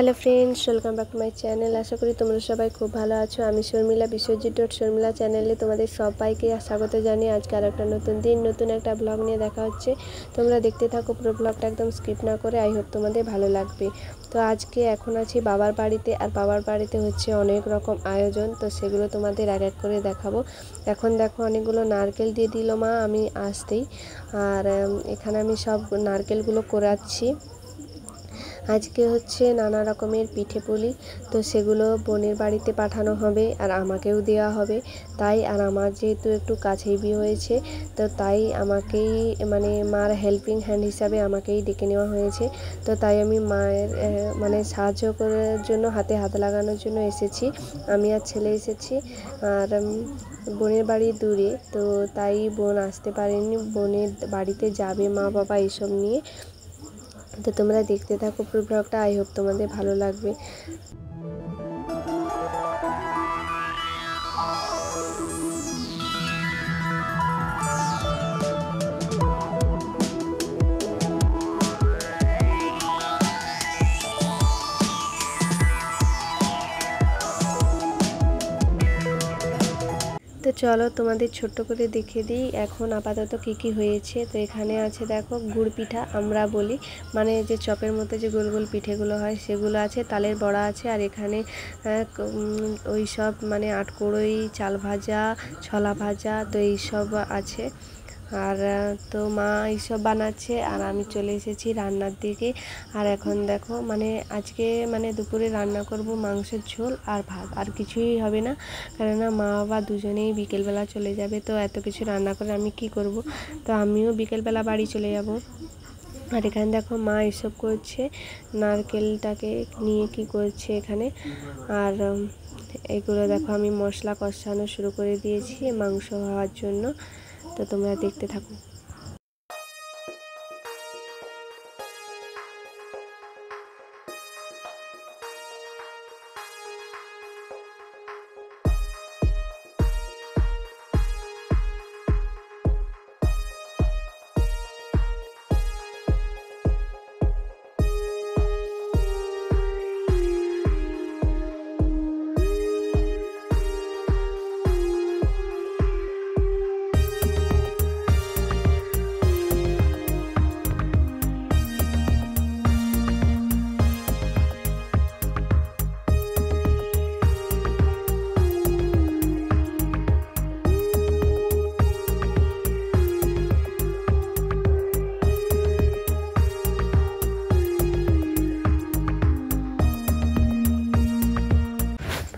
Hello friends, welcome back to my channel. আশা করি তোমরা সবাই খুব ভালো আছো। আমি শর্মিলা, বিশ্বজিৎ শর্মিলা চ্যানেলে তোমাদের সবাইকে স্বাগত জানিয়ে আজকে আর একটা নতুন দিন, নতুন একটা ব্লগ নিয়ে দেখা হচ্ছে। তোমরা দেখতে থাকো পুরো ব্লগটা, একদম স্কিপ না করে। আই হোপ তোমাদের ভালো লাগবে। তো আজকে এখন আছি বাবার বাড়িতে, আর বাবার বাড়িতে হচ্ছে অনেক রকম আয়োজন, তো সেগুলো তোমাদের এক এক করে দেখাবো। এখন দেখো অনেকগুলো নারকেল দিয়ে দিল মা আমি আসতেই, আর এখানে আমি সব নারকেলগুলো কোরাচ্ছি। আজকে হচ্ছে নানা রকমের পিঠে পুলি, তো সেগুলো বোনের বাড়িতে পাঠানো হবে আর আমাকেও দেওয়া হবে। তাই আর আমার যেহেতু একটু কাছেই বিয়ে হয়েছে, তো তাই আমাকেই মানে মার হেল্পিং হ্যান্ড হিসাবে আমাকেই ডেকে নেওয়া হয়েছে। তো তাই আমি মায়ের মানে সাহায্য করার জন্য, হাতে হাত লাগানোর জন্য এসেছি। আমি আর ছেলে এসেছি, আর বোনের বাড়ি দূরে, তো তাই বোন আসতে পারেনি। বোনের বাড়িতে যাবে মা বাবা এইসব নিয়ে। তো তোমরা দেখতে থাকো পুরো ব্লগটা, আই হোপ তোমাদের ভালো লাগবে। তো চলো তোমাদের ছোট্ট করে দেখিয়ে দিই এখন আপাতত কী কী হয়েছে। তো এখানে আছে দেখো গুড় পিঠা আমরা বলি, মানে যে চপের মধ্যে যে গোল গোল পিঠেগুলো হয় সেগুলো আছে, তালের বড়া আছে, আর এখানে ওই সব মানে আটকড়ই, চাল ভাজা, ছোলা ভাজা, তো এইসব আছে। আর তো মা এইসব বানাচ্ছে আর আমি চলে এসেছি রান্নার দিকে। আর এখন দেখো মানে আজকে মানে দুপুরে রান্না করব মাংসের ঝোল আর ভাত, আর কিছুই হবে না, কেননা মা বাবা দুজনেই বিকেলবেলা চলে যাবে। তো এত কিছু রান্না করে আমি কি করব, তো আমিও বিকেলবেলা বাড়ি চলে যাব। আর এখানে দেখো মা এসব করছে, নারকেলটাকে নিয়ে কি করছে এখানে। আর এগুলো দেখো আমি মশলা কষানো শুরু করে দিয়েছি মাংস হওয়ার জন্য। তো তোমরা দেখতে থাকো।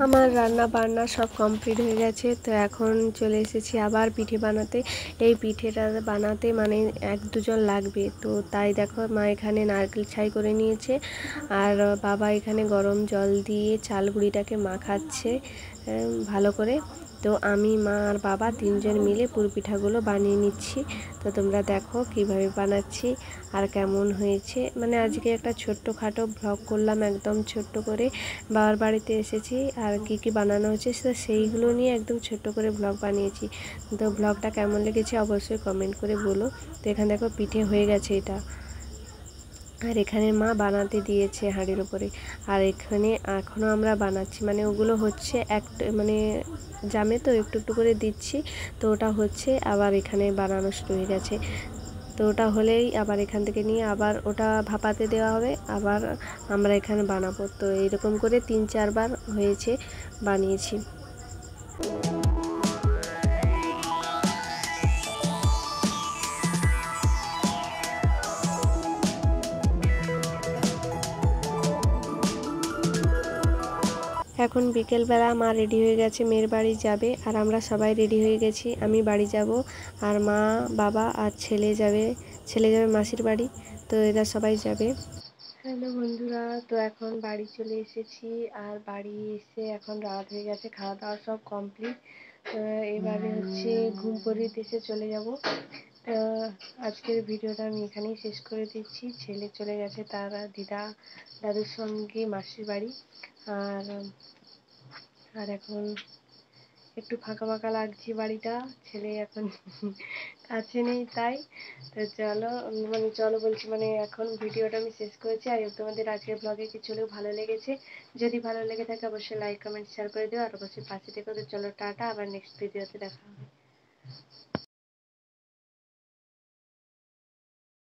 আমার রান্না বান্না সব কমপ্লিট হয়ে গেছে। তো এখন চলে এসেছি আবার পিঠে বানাতে। এই পিঠেটা বানাতে মানে 1-2 জন লাগবে, তো তাই দেখো মা এখানে নারকেল ছাই করে নিয়েছে, আর বাবা এখানে গরম জল দিয়ে চাল গুঁড়িটাকে মাখাচ্ছে ভালো করে। তো আমি, মা আর বাবা 3জন মিলে পুর পিঠাগুলো বানিয়ে নিচ্ছি। তো তোমরা দেখো কিভাবে বানাচ্ছি আর কেমন হয়েছে। মানে আজকে একটা ছোট্টখাটো ব্লগ করলাম, একদম ছোট্ট করে। বাবার বাড়িতে এসেছি আর কি কি বানানো হচ্ছে সেইগুলো নিয়ে একদম ছোট্ট করে ব্লগ বানিয়েছি। তো ব্লগটা কেমন লেগেছে অবশ্যই কমেন্ট করে বলো। তো এখানে দেখো পিঠে হয়ে গেছে এটা, আর এখানে মা বানাতে দিয়েছে হাঁড়ির উপরে। আর এখানে এখনও আমরা বানাচ্ছি, মানে ওগুলো হচ্ছে মানে জামে তো একটু একটু করে দিচ্ছি। তো ওটা হচ্ছে, আবার এখানে বানানো শুরু হয়ে গেছে। তো ওটা হলেই আবার এখান থেকে নিয়ে আবার ওটা ভাপাতে দেওয়া হবে, আবার আমরা এখানে বানাবো। তো এইরকম করে 3-4 বার হয়েছে, বানিয়েছি। এখন বিকেলবেলা মা রেডি হয়ে গেছে, মেয়ের বাড়ি যাবে, আর আমরা সবাই রেডি হয়ে গেছি। আমি বাড়ি যাব, আর মা, বাবা আর ছেলে যাবে মাসির বাড়ি। তো এরা সবাই যাবে। হ্যালো বন্ধুরা, তো এখন বাড়ি চলে এসেছি, আর বাড়ি এসে এখন রাত হয়ে গেছে, খাওয়া দাওয়া সব কমপ্লিট। এবারে হচ্ছে ঘুম পড়িয়ে এসে চলে যাব। আজকের ভিডিওটা আমি এখানেই শেষ করে দিচ্ছি। ছেলে চলে গেছে তার দাদুর সঙ্গে মাসির বাড়ি। আর আর এখন একটু ফাঁকা ফাঁকা লাগছে বাড়িটা। ছেলে এখন কাছে নেই তাই। তো চলো, মানে চলো বলছি, মানে এখন ভিডিওটা আমি শেষ করেছি। আর তোমাদের আজকের ব্লগে কিছু হলেও ভালো লেগেছে, যদি ভালো লেগে থাকে অবশ্যই লাইক কমেন্ট শেয়ার করে দিও, আর অবশ্যই পাশে থেকো। তো চলো টাটা, আবার নেক্সট ভিডিওতে দেখা হবে।